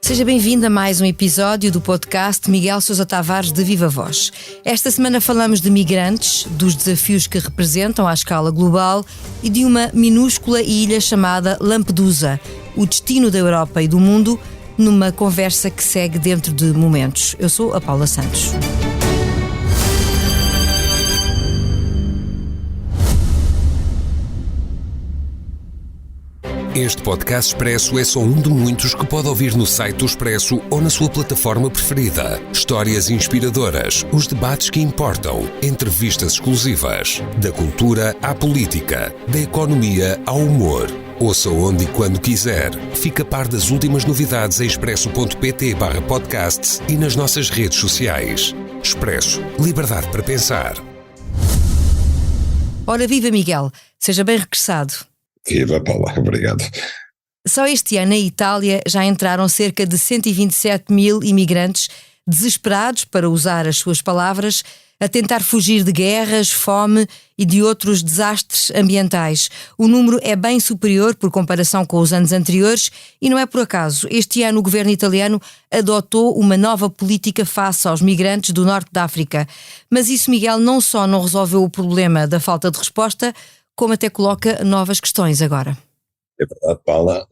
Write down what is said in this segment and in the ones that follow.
Seja bem-vindo a mais um episódio do podcast Miguel Sousa Tavares de Viva Voz. Esta semana falamos de migrantes, dos desafios que representam à escala global e de uma minúscula ilha chamada Lampedusa, o destino da Europa e do mundo, numa conversa que segue dentro de momentos. Eu sou a Paula Santos. Este podcast Expresso é só um de muitos que pode ouvir no site do Expresso ou na sua plataforma preferida. Histórias inspiradoras, os debates que importam, entrevistas exclusivas, da cultura à política, da economia ao humor. Ouça onde e quando quiser. Fica a par das últimas novidades em expresso.pt/podcasts e nas nossas redes sociais. Expresso. Liberdade para pensar. Ora, viva Miguel, seja bem regressado. Viva Paula, obrigado. Só este ano na Itália já entraram cerca de 127 mil imigrantes desesperados, para usar as suas palavras, a tentar fugir de guerras, fome e de outros desastres ambientais. O número é bem superior por comparação com os anos anteriores e não é por acaso. Este ano o governo italiano adotou uma nova política face aos migrantes do norte da África. Mas isso, Miguel, não só não resolveu o problema da falta de resposta, como até coloca novas questões agora. É verdade, Paula.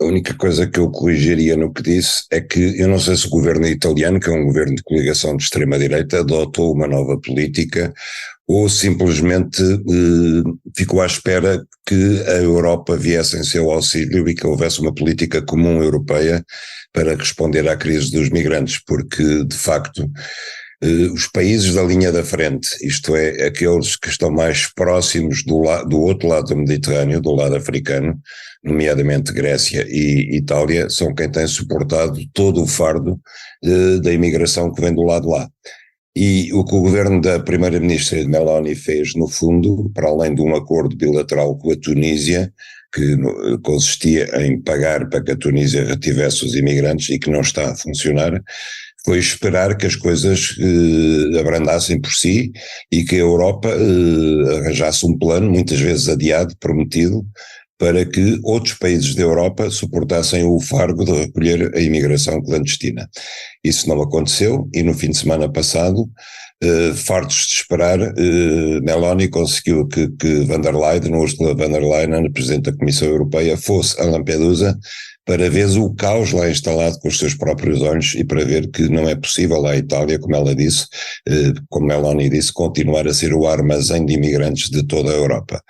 A única coisa que eu corrigiria no que disse é que eu não sei se o governo italiano, que é um governo de coligação de extrema-direita, adotou uma nova política ou simplesmente ficou à espera que a Europa viesse em seu auxílio e que houvesse uma política comum europeia para responder à crise dos migrantes, porque, de facto, os países da linha da frente, isto é, aqueles que estão mais próximos do outro lado do Mediterrâneo, do lado africano, nomeadamente Grécia e Itália, são quem tem suportado todo o fardo da imigração que vem do lado lá. E o que o governo da primeira-ministra Meloni fez, no fundo, para além de um acordo bilateral com a Tunísia, que consistia em pagar para que a Tunísia retivesse os imigrantes e que não está a funcionar, foi esperar que as coisas abrandassem por si e que a Europa arranjasse um plano, muitas vezes adiado, prometido, para que outros países da Europa suportassem o fardo de recolher a imigração clandestina. Isso não aconteceu e no fim de semana passado, fartos de esperar, Meloni conseguiu que Ursula von der Leyen, a Presidente da Comissão Europeia, fosse a Lampedusa para ver o caos lá instalado com os seus próprios olhos e para ver que não é possível à Itália, como ela disse, como Meloni disse, continuar a ser o armazém de imigrantes de toda a Europa.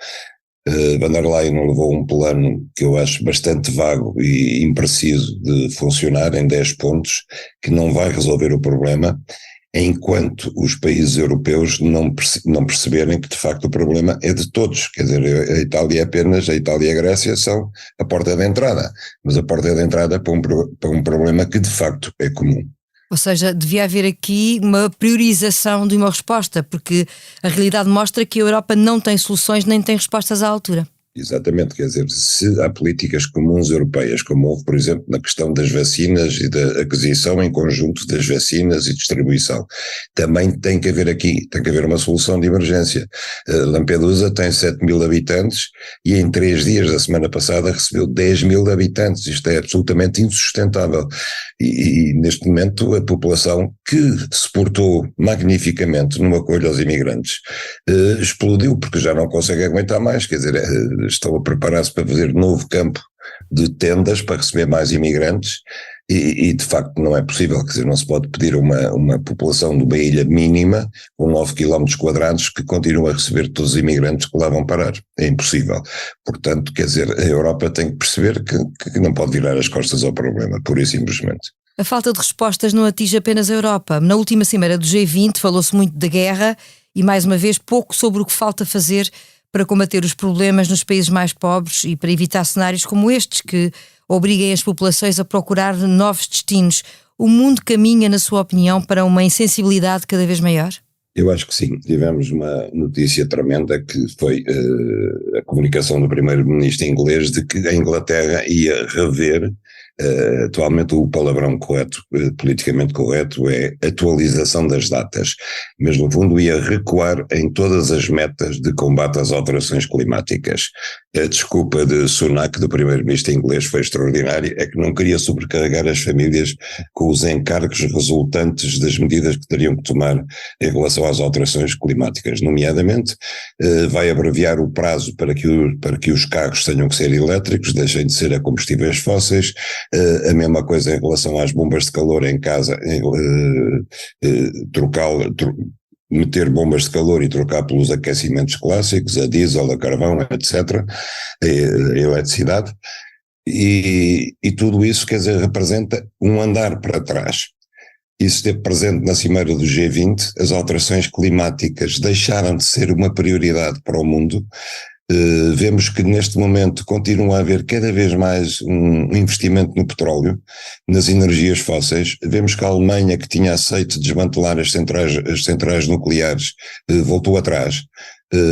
Von der Leyen levou um plano que eu acho bastante vago e impreciso de funcionar em 10 pontos, que não vai resolver o problema, enquanto os países europeus não perceberem que de facto o problema é de todos. Quer dizer, a Itália e a Grécia são a porta de entrada, mas a porta de entrada para um problema que de facto é comum. Ou seja, devia haver aqui uma priorização de uma resposta, porque a realidade mostra que a Europa não tem soluções nem tem respostas à altura. Exatamente, quer dizer, se há políticas comuns europeias, como houve, por exemplo, na questão das vacinas e da aquisição em conjunto das vacinas e distribuição, também tem que haver uma solução de emergência. Lampedusa tem 7 mil habitantes e em 3 dias da semana passada recebeu 10 mil habitantes, isto é absolutamente insustentável. E neste momento a população, que se portou magnificamente no acolho aos imigrantes, explodiu porque já não consegue aguentar mais, quer dizer, estão a preparar-se para fazer novo campo de tendas para receber mais imigrantes e de facto não é possível, quer dizer, não se pode pedir uma população de uma ilha mínima com 9 km quadrados que continue a receber todos os imigrantes que lá vão parar, é impossível. Portanto, quer dizer, a Europa tem que perceber que não pode virar as costas ao problema, pura e simplesmente. A falta de respostas não atinge apenas a Europa. Na última cimeira do G20 falou-se muito da guerra e, mais uma vez, pouco sobre o que falta fazer para combater os problemas nos países mais pobres e para evitar cenários como estes que obriguem as populações a procurar novos destinos. O mundo caminha, na sua opinião, para uma insensibilidade cada vez maior? Eu acho que sim. Tivemos uma notícia tremenda que foi a comunicação do primeiro-ministro inglês de que a Inglaterra ia rever Atualmente o palavrão correto, politicamente correto, é atualização das datas, mas no fundo ia recuar em todas as metas de combate às alterações climáticas. A desculpa de Sunak, do primeiro-ministro inglês, foi extraordinária, é que não queria sobrecarregar as famílias com os encargos resultantes das medidas que teriam que tomar em relação às alterações climáticas, nomeadamente vai abreviar o prazo para que os carros tenham que ser elétricos, deixem de ser a combustíveis fósseis, a mesma coisa em relação às bombas de calor em casa, meter bombas de calor e trocar pelos aquecimentos clássicos, a diesel, a carvão, etc., a eletricidade, e tudo isso, quer dizer, representa um andar para trás. Isso esteve presente na cimeira do G20, as alterações climáticas deixaram de ser uma prioridade para o mundo. Vemos que neste momento continua a haver cada vez mais um investimento no petróleo, nas energias fósseis. Vemos que a Alemanha, que tinha aceito desmantelar as centrais nucleares, voltou atrás,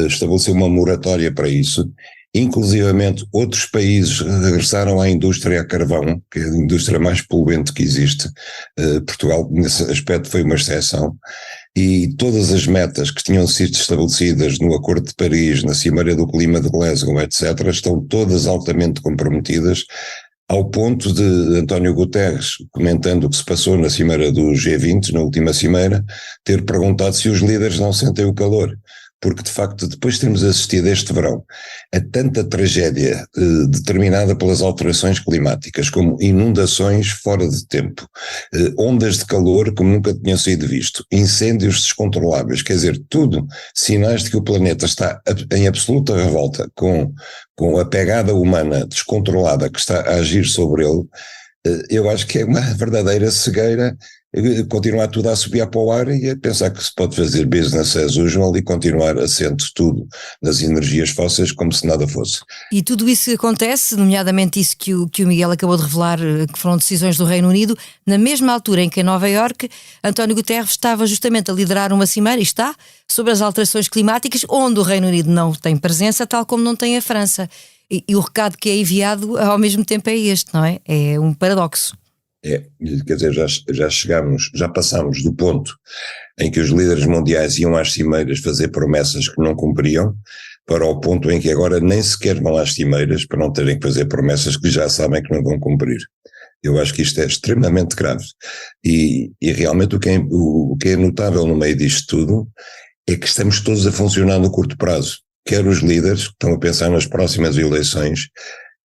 estabeleceu uma moratória para isso. Inclusivamente outros países regressaram à indústria a carvão, que é a indústria mais poluente que existe. Portugal nesse aspecto foi uma exceção, e todas as metas que tinham sido estabelecidas no Acordo de Paris, na Cimeira do Clima de Glasgow, etc., estão todas altamente comprometidas, ao ponto de António Guterres, comentando o que se passou na cimeira do G20, na última cimeira, ter perguntado se os líderes não sentem o calor. Porque, de facto, depois de termos assistido este verão a tanta tragédia determinada pelas alterações climáticas, como inundações fora de tempo, ondas de calor como nunca tinham sido visto, incêndios descontroláveis, quer dizer, tudo sinais de que o planeta está em absoluta revolta com a pegada humana descontrolada que está a agir sobre ele. Eu acho que é uma verdadeira cegueira continuar tudo a subir para o ar e a pensar que se pode fazer business as usual e continuar assente tudo nas energias fósseis como se nada fosse. E tudo isso acontece, nomeadamente isso que o Miguel acabou de revelar, que foram decisões do Reino Unido, na mesma altura em que em Nova Iorque António Guterres estava justamente a liderar uma cimeira, e está, sobre as alterações climáticas, onde o Reino Unido não tem presença, tal como não tem a França. E o recado que é enviado ao mesmo tempo é este, não é? É um paradoxo. Quer dizer, já passámos do ponto em que os líderes mundiais iam às cimeiras fazer promessas que não cumpriam, para o ponto em que agora nem sequer vão às cimeiras para não terem que fazer promessas que já sabem que não vão cumprir. Eu acho que isto é extremamente grave. E realmente o que é notável no meio disto tudo é que estamos todos a funcionar no curto prazo. Quer os líderes que estão a pensar nas próximas eleições,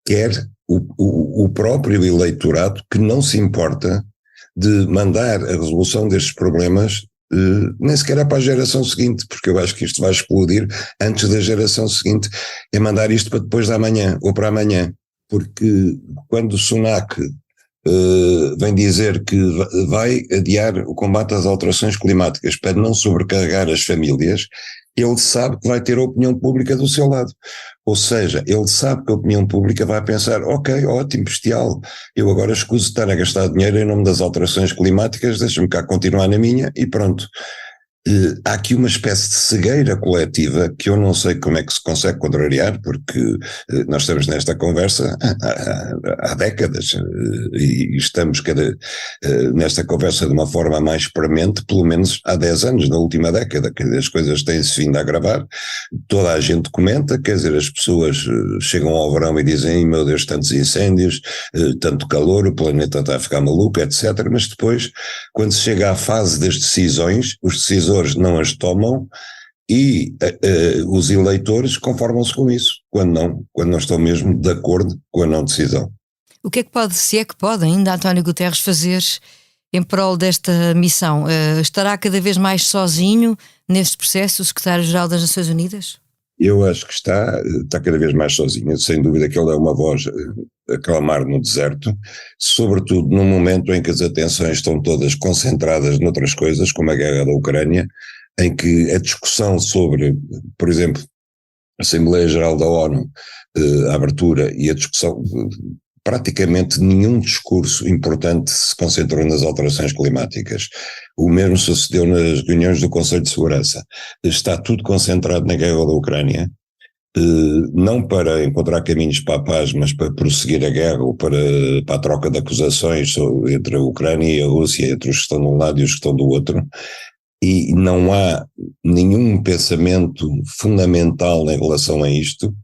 quer o próprio eleitorado que não se importa de mandar a resolução destes problemas nem sequer é para a geração seguinte, porque eu acho que isto vai explodir antes da geração seguinte, é mandar isto para depois da manhã ou para amanhã, porque quando o Sunak vem dizer que vai adiar o combate às alterações climáticas para não sobrecarregar as famílias, ele sabe que vai ter a opinião pública do seu lado. Ou seja, ele sabe que a opinião pública vai pensar, ok, ótimo, bestial, eu agora escuso de estar a gastar dinheiro em nome das alterações climáticas, deixa-me cá continuar na minha e pronto. Há aqui uma espécie de cegueira coletiva que eu não sei como é que se consegue contrariar, porque nós estamos nesta conversa há décadas e estamos nesta conversa de uma forma mais premente, pelo menos há 10 anos, na última década, quer dizer, as coisas têm-se vindo a agravar, toda a gente comenta, quer dizer, as pessoas chegam ao verão e dizem, meu Deus, tantos incêndios, tanto calor, o planeta está a ficar maluco, etc., mas depois, quando se chega à fase das decisões, os decisores não as tomam e os eleitores conformam-se com isso, quando não estão mesmo de acordo com a não decisão. O que é que pode, se é que pode ainda António Guterres fazer em prol desta missão? Estará cada vez mais sozinho neste processo o secretário-geral das Nações Unidas? Eu acho que está cada vez mais sozinho, sem dúvida que ele é uma voz a clamar no deserto, sobretudo num momento em que as atenções estão todas concentradas noutras coisas, como a guerra da Ucrânia, em que a discussão sobre, por exemplo, a Assembleia Geral da ONU, a abertura e a discussão, praticamente nenhum discurso importante se concentrou nas alterações climáticas. O mesmo sucedeu nas reuniões do Conselho de Segurança. Está tudo concentrado na guerra da Ucrânia não para encontrar caminhos para a paz, mas para prosseguir a guerra ou para a troca de acusações entre a Ucrânia e a Rússia, entre os que estão de um lado e os que estão do outro, e não há nenhum pensamento fundamental em relação a isto,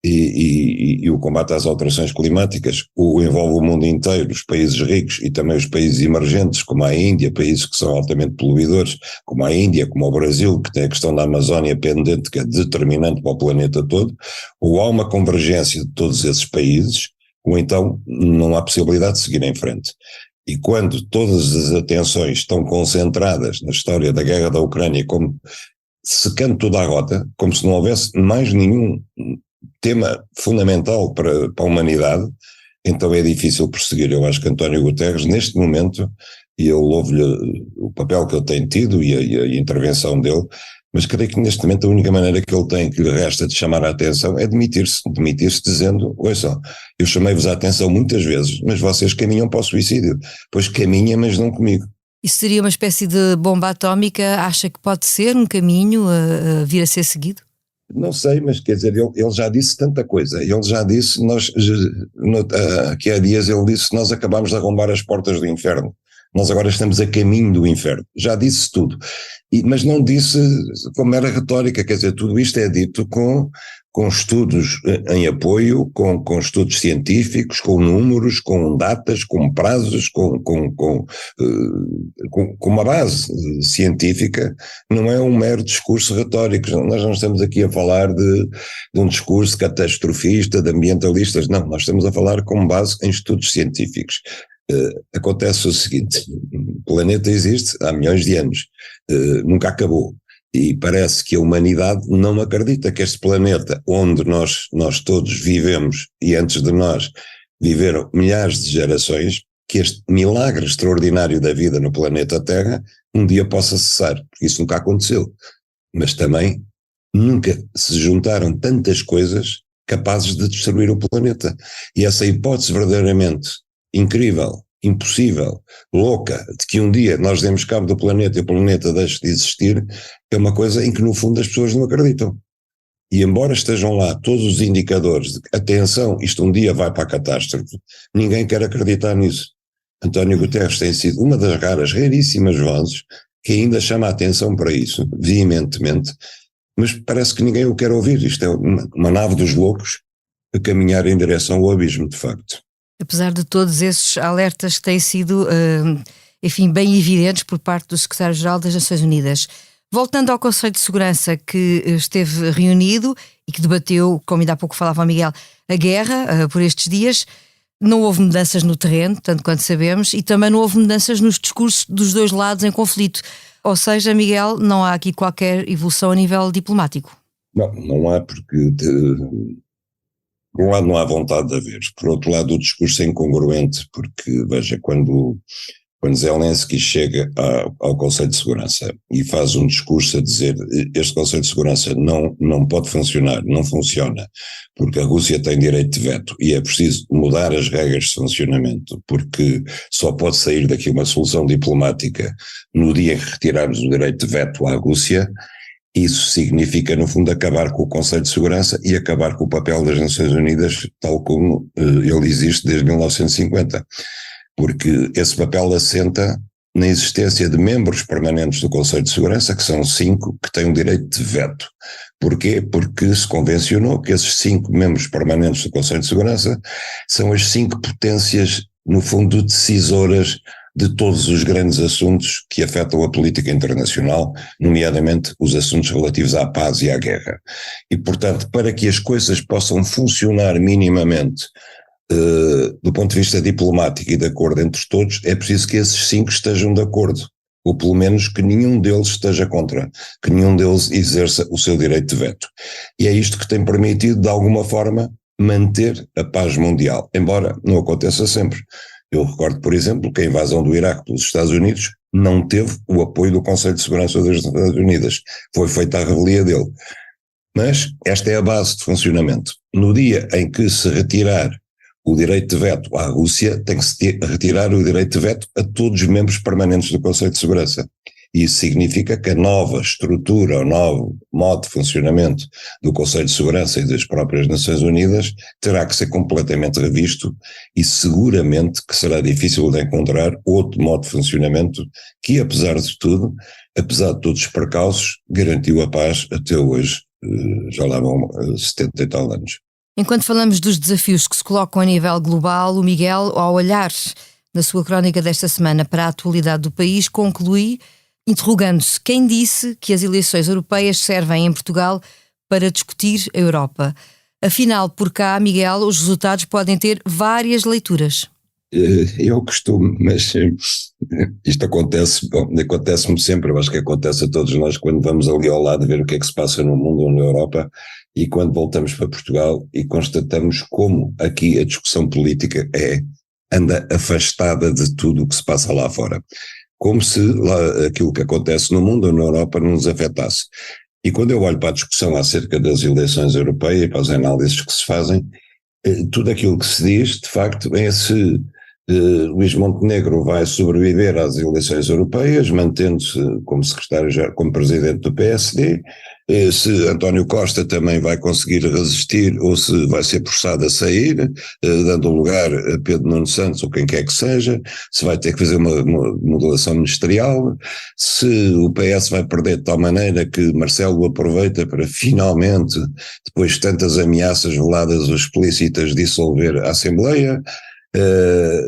e o combate às alterações climáticas envolve o mundo inteiro, os países ricos e também os países emergentes, como a Índia, países que são altamente poluidores, como a Índia, como o Brasil, que tem a questão da Amazónia pendente, que é determinante para o planeta todo, ou há uma convergência de todos esses países, ou então não há possibilidade de seguir em frente. E quando todas as atenções estão concentradas na história da guerra da Ucrânia, como secando toda a rota, como se não houvesse mais nenhum tema fundamental para a humanidade, então é difícil prosseguir. Eu acho que António Guterres, neste momento, e eu louvo-lhe o papel que ele tem tido e a intervenção dele, mas creio que neste momento a única maneira que ele tem, que lhe resta de chamar a atenção, é demitir-se dizendo, ouçam, eu chamei-vos a atenção muitas vezes, mas vocês caminham para o suicídio, pois caminham, mas não comigo. Isso seria uma espécie de bomba atómica? Acha que pode ser um caminho a vir a ser seguido? Não sei, mas quer dizer, ele já disse tanta coisa. Ele já disse, aqui há dias ele disse, nós acabámos de arrombar as portas do inferno. Nós agora estamos a caminho do inferno. Já disse tudo. Mas não disse com mera retórica, quer dizer, tudo isto é dito com estudos em apoio, com estudos científicos, com números, com datas, com prazos, com uma base científica. Não é um mero discurso retórico. Nós não estamos aqui a falar de um discurso catastrofista, de ambientalistas. Não, nós estamos a falar com base em estudos científicos. Acontece o seguinte: o planeta existe há milhões de anos, nunca acabou, e parece que a humanidade não acredita que este planeta, onde nós todos vivemos e antes de nós viveram milhares de gerações, que este milagre extraordinário da vida no planeta Terra um dia possa cessar, porque isso nunca aconteceu. Mas também nunca se juntaram tantas coisas capazes de destruir o planeta, e essa hipótese verdadeiramente incrível, impossível, louca, de que um dia nós demos cabo do planeta e o planeta deixe de existir, é uma coisa em que no fundo as pessoas não acreditam. E embora estejam lá todos os indicadores de que, atenção, isto um dia vai para a catástrofe, ninguém quer acreditar nisso. António Guterres tem sido uma das raríssimas vozes que ainda chama a atenção para isso, veementemente, mas parece que ninguém o quer ouvir. Isto é uma nave dos loucos a caminhar em direção ao abismo, de facto. Apesar de todos esses alertas que têm sido, enfim, bem evidentes por parte do Secretário-Geral das Nações Unidas. Voltando ao Conselho de Segurança que esteve reunido e que debateu, como ainda há pouco falava o Miguel, a guerra por estes dias, não houve mudanças no terreno, tanto quanto sabemos, e também não houve mudanças nos discursos dos dois lados em conflito. Ou seja, Miguel, não há aqui qualquer evolução a nível diplomático. Não há, porque por um lado não há vontade de haver, por outro lado o discurso é incongruente, porque veja, quando Zelensky chega ao Conselho de Segurança e faz um discurso a dizer este Conselho de Segurança não pode funcionar, não funciona, porque a Rússia tem direito de veto e é preciso mudar as regras de funcionamento, porque só pode sair daqui uma solução diplomática no dia em que retirarmos o direito de veto à Rússia. Isso significa, no fundo, acabar com o Conselho de Segurança e acabar com o papel das Nações Unidas tal como ele existe desde 1950, porque esse papel assenta na existência de membros permanentes do Conselho de Segurança, que são 5, que têm o direito de veto. Porquê? Porque se convencionou que esses 5 membros permanentes do Conselho de Segurança são as 5 potências, no fundo, decisoras de todos os grandes assuntos que afetam a política internacional, nomeadamente os assuntos relativos à paz e à guerra. E, portanto, para que as coisas possam funcionar minimamente do ponto de vista diplomático e de acordo entre todos, é preciso que esses 5 estejam de acordo, ou pelo menos que nenhum deles esteja contra, que nenhum deles exerça o seu direito de veto. E é isto que tem permitido, de alguma forma, manter a paz mundial, embora não aconteça sempre. Eu recordo, por exemplo, que a invasão do Iraque pelos Estados Unidos não teve o apoio do Conselho de Segurança das Nações Unidas. Foi feita a revelia dele. Mas esta é a base de funcionamento. No dia em que se retirar o direito de veto à Rússia, tem que se retirar o direito de veto a todos os membros permanentes do Conselho de Segurança. Isso significa que a nova estrutura, o novo modo de funcionamento do Conselho de Segurança e das próprias Nações Unidas terá que ser completamente revisto e seguramente que será difícil de encontrar outro modo de funcionamento que, apesar de tudo, apesar de todos os precalços, garantiu a paz até hoje, já lá vão 70 e tal anos. Enquanto falamos dos desafios que se colocam a nível global, o Miguel, ao olhar na sua crónica desta semana para a atualidade do país, conclui interrogando-se quem disse que as eleições europeias servem em Portugal para discutir a Europa. Afinal, por cá, Miguel, os resultados podem ter várias leituras. Eu costumo, mas isto acontece-me sempre, eu acho que acontece a todos nós quando vamos ali ao lado ver o que é que se passa no mundo ou na Europa e quando voltamos para Portugal e constatamos como aqui a discussão política anda afastada de tudo o que se passa lá fora. Como se lá aquilo que acontece no mundo ou na Europa não nos afetasse. E quando eu olho para a discussão acerca das eleições europeias, para as análises que se fazem, tudo aquilo que se diz, de facto, é se Luís Montenegro vai sobreviver às eleições europeias, mantendo-se como secretário, como presidente do PSD, se António Costa também vai conseguir resistir ou se vai ser forçado a sair, dando lugar a Pedro Nuno Santos ou quem quer que seja, se vai ter que fazer uma modelação ministerial, se o PS vai perder de tal maneira que Marcelo aproveita para finalmente, depois de tantas ameaças veladas ou explícitas, dissolver a Assembleia,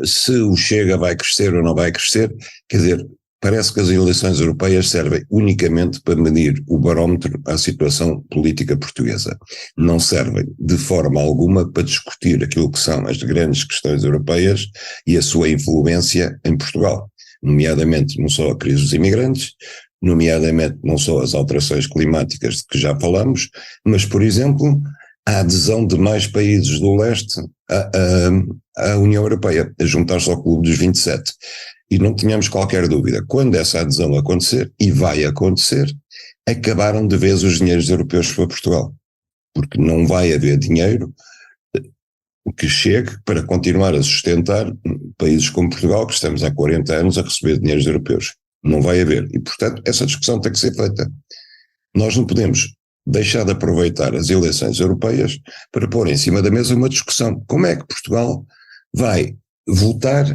se o Chega vai crescer ou não vai crescer, quer dizer, parece que as eleições europeias servem unicamente para medir o barómetro à situação política portuguesa. Não servem de forma alguma para discutir aquilo que são as grandes questões europeias e a sua influência em Portugal, nomeadamente não só a crise dos imigrantes, nomeadamente não só as alterações climáticas de que já falamos, mas, por exemplo, a adesão de mais países do leste à União Europeia, a juntar-se ao Clube dos 27. E não tínhamos qualquer dúvida, quando essa adesão acontecer, e vai acontecer, acabaram de vez os dinheiros europeus para Portugal. Porque não vai haver dinheiro que chegue para continuar a sustentar países como Portugal, que estamos há 40 anos a receber dinheiros europeus. Não vai haver. E, portanto, essa discussão tem que ser feita. Nós não podemos deixar de aproveitar as eleições europeias para pôr em cima da mesa uma discussão. Como é que Portugal vai votar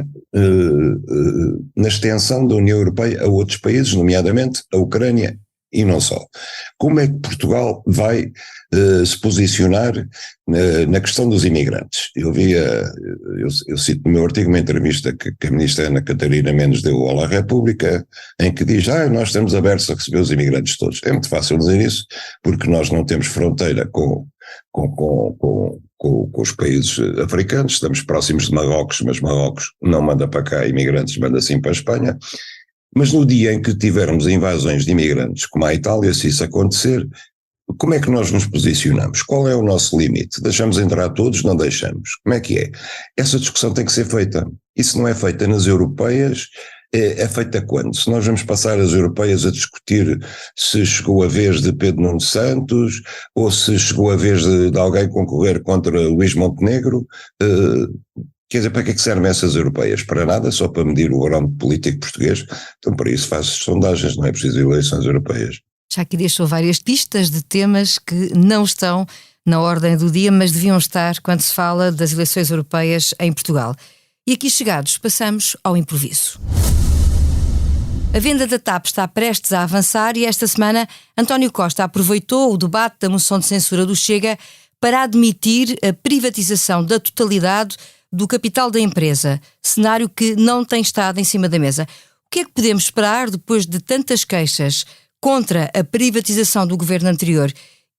na extensão da União Europeia a outros países, nomeadamente a Ucrânia e não só? Como é que Portugal vai se posicionar na questão dos imigrantes? Eu cito no meu artigo uma entrevista que a ministra Ana Catarina Mendes deu à La República, em que diz, nós estamos abertos a receber os imigrantes todos. É muito fácil dizer isso, porque nós não temos fronteira com os países africanos, estamos próximos de Marrocos, mas Marrocos não manda para cá imigrantes, manda sim para a Espanha. Mas no dia em que tivermos invasões de imigrantes, como a Itália, se isso acontecer, como é que nós nos posicionamos? Qual é o nosso limite? Deixamos entrar todos? Não deixamos? Como é que é? Essa discussão tem que ser feita. Isso não é feita nas europeias, é feita quando? Se nós vamos passar as europeias a discutir se chegou a vez de Pedro Nuno Santos ou se chegou a vez de alguém concorrer contra Luís Montenegro, quer dizer, para que é que servem essas europeias? Para nada, só para medir o barómetro político português. Então para isso faz sondagens, não é preciso eleições europeias. Já aqui deixou várias pistas de temas que não estão na ordem do dia, mas deviam estar quando se fala das eleições europeias em Portugal. E aqui chegados, passamos ao improviso. A venda da TAP está prestes a avançar e esta semana António Costa aproveitou o debate da moção de censura do Chega para admitir a privatização da totalidade do capital da empresa, cenário que não tem estado em cima da mesa. O que é que podemos esperar depois de tantas queixas contra a privatização do governo anterior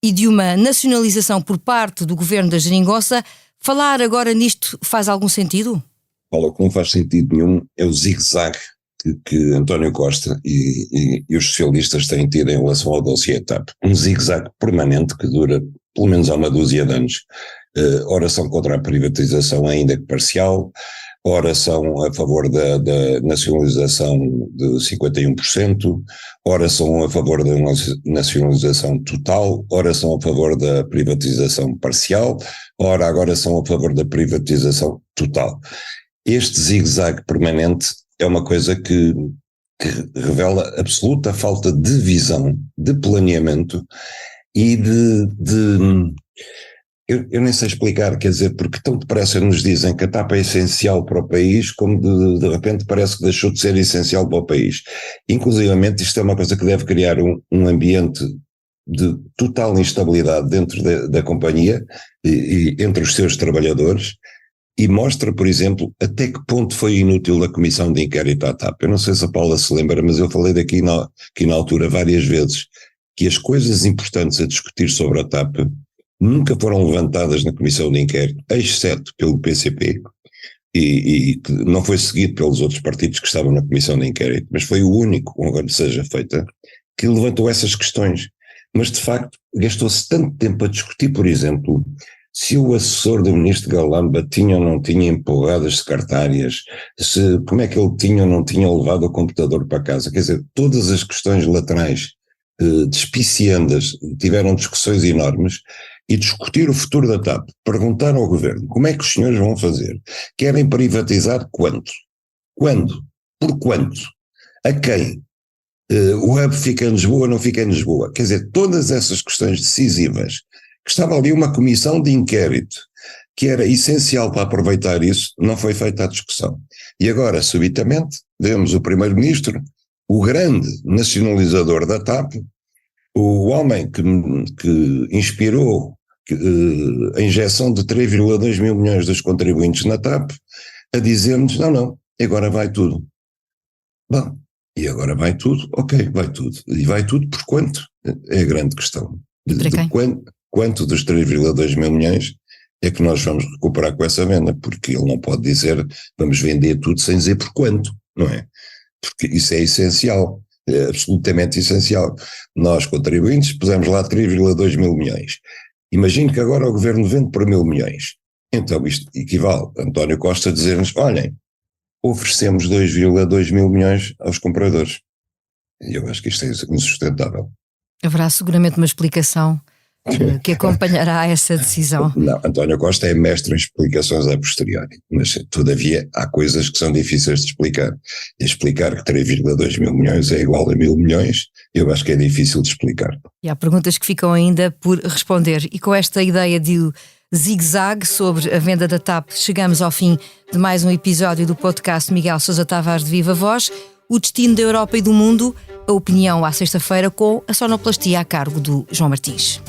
e de uma nacionalização por parte do governo da Geringonça? Falar agora nisto faz algum sentido? Paulo, o que não faz sentido nenhum é o zigue-zague que António Costa e os socialistas têm tido em relação ao dossiê TAP. Um zigue-zague permanente que dura pelo menos há uma dúzia de anos. Ora são contra a privatização ainda que parcial, ora são a favor da nacionalização de 51%, ora são a favor da nacionalização total, ora são a favor da privatização parcial, ora agora são a favor da privatização total. Este zigue-zague permanente é uma coisa que que revela absoluta falta de visão, de planeamento e eu nem sei explicar, quer dizer, porque tão depressa nos dizem que a TAP é essencial para o país, como de repente parece que deixou de ser essencial para o país. Inclusivamente isto é uma coisa que deve criar um ambiente de total instabilidade dentro da companhia e entre os seus trabalhadores, e mostra, por exemplo, até que ponto foi inútil a comissão de inquérito à TAP. Eu não sei se a Paula se lembra, mas eu falei aqui na altura várias vezes que as coisas importantes a discutir sobre a TAP nunca foram levantadas na comissão de inquérito, exceto pelo PCP, e que não foi seguido pelos outros partidos que estavam na comissão de inquérito, mas foi o único, onde seja feita, que levantou essas questões. Mas, de facto, gastou-se tanto tempo a discutir, por exemplo, se o assessor do ministro Galamba tinha ou não tinha empolgado as secretárias, como é que ele tinha ou não tinha levado o computador para casa. Quer dizer, todas as questões laterais, despiciendas, tiveram discussões enormes, e discutir o futuro da TAP, perguntar ao governo como é que os senhores vão fazer, querem privatizar quanto, quando, por quanto, a quem, o hub fica em Lisboa ou não fica em Lisboa, quer dizer, todas essas questões decisivas, que estava ali uma comissão de inquérito, que era essencial para aproveitar isso, não foi feita a discussão. E agora, subitamente, vemos o primeiro-ministro, o grande nacionalizador da TAP, o homem que inspirou a injeção de 3,2 mil milhões dos contribuintes na TAP, a dizer-nos, não, agora vai tudo. Bom, e agora vai tudo? Ok, vai tudo. E vai tudo por quanto? É a grande questão. De quanto dos 3,2 mil milhões é que nós vamos recuperar com essa venda? Porque ele não pode dizer, vamos vender tudo sem dizer por quanto, não é? Porque isso é essencial. É absolutamente essencial. Nós, contribuintes, pusemos lá 3,2 mil milhões. Imagino que agora o governo vende por 1.000 milhões. Então isto equivale a António Costa dizer-nos, olhem, oferecemos 2,2 mil milhões aos compradores. E eu acho que isto é insustentável. Haverá seguramente uma explicação que acompanhará essa decisão. Não, António Costa é mestre em explicações a posteriori, mas todavia há coisas que são difíceis de explicar. E explicar que 3,2 mil milhões é igual a 1.000 milhões, eu acho que é difícil de explicar. E há perguntas que ficam ainda por responder. E com esta ideia de zigue-zague sobre a venda da TAP, chegamos ao fim de mais um episódio do podcast Miguel Sousa Tavares de Viva Voz, o destino da Europa e do mundo, a opinião à sexta-feira com a sonoplastia a cargo do João Martins.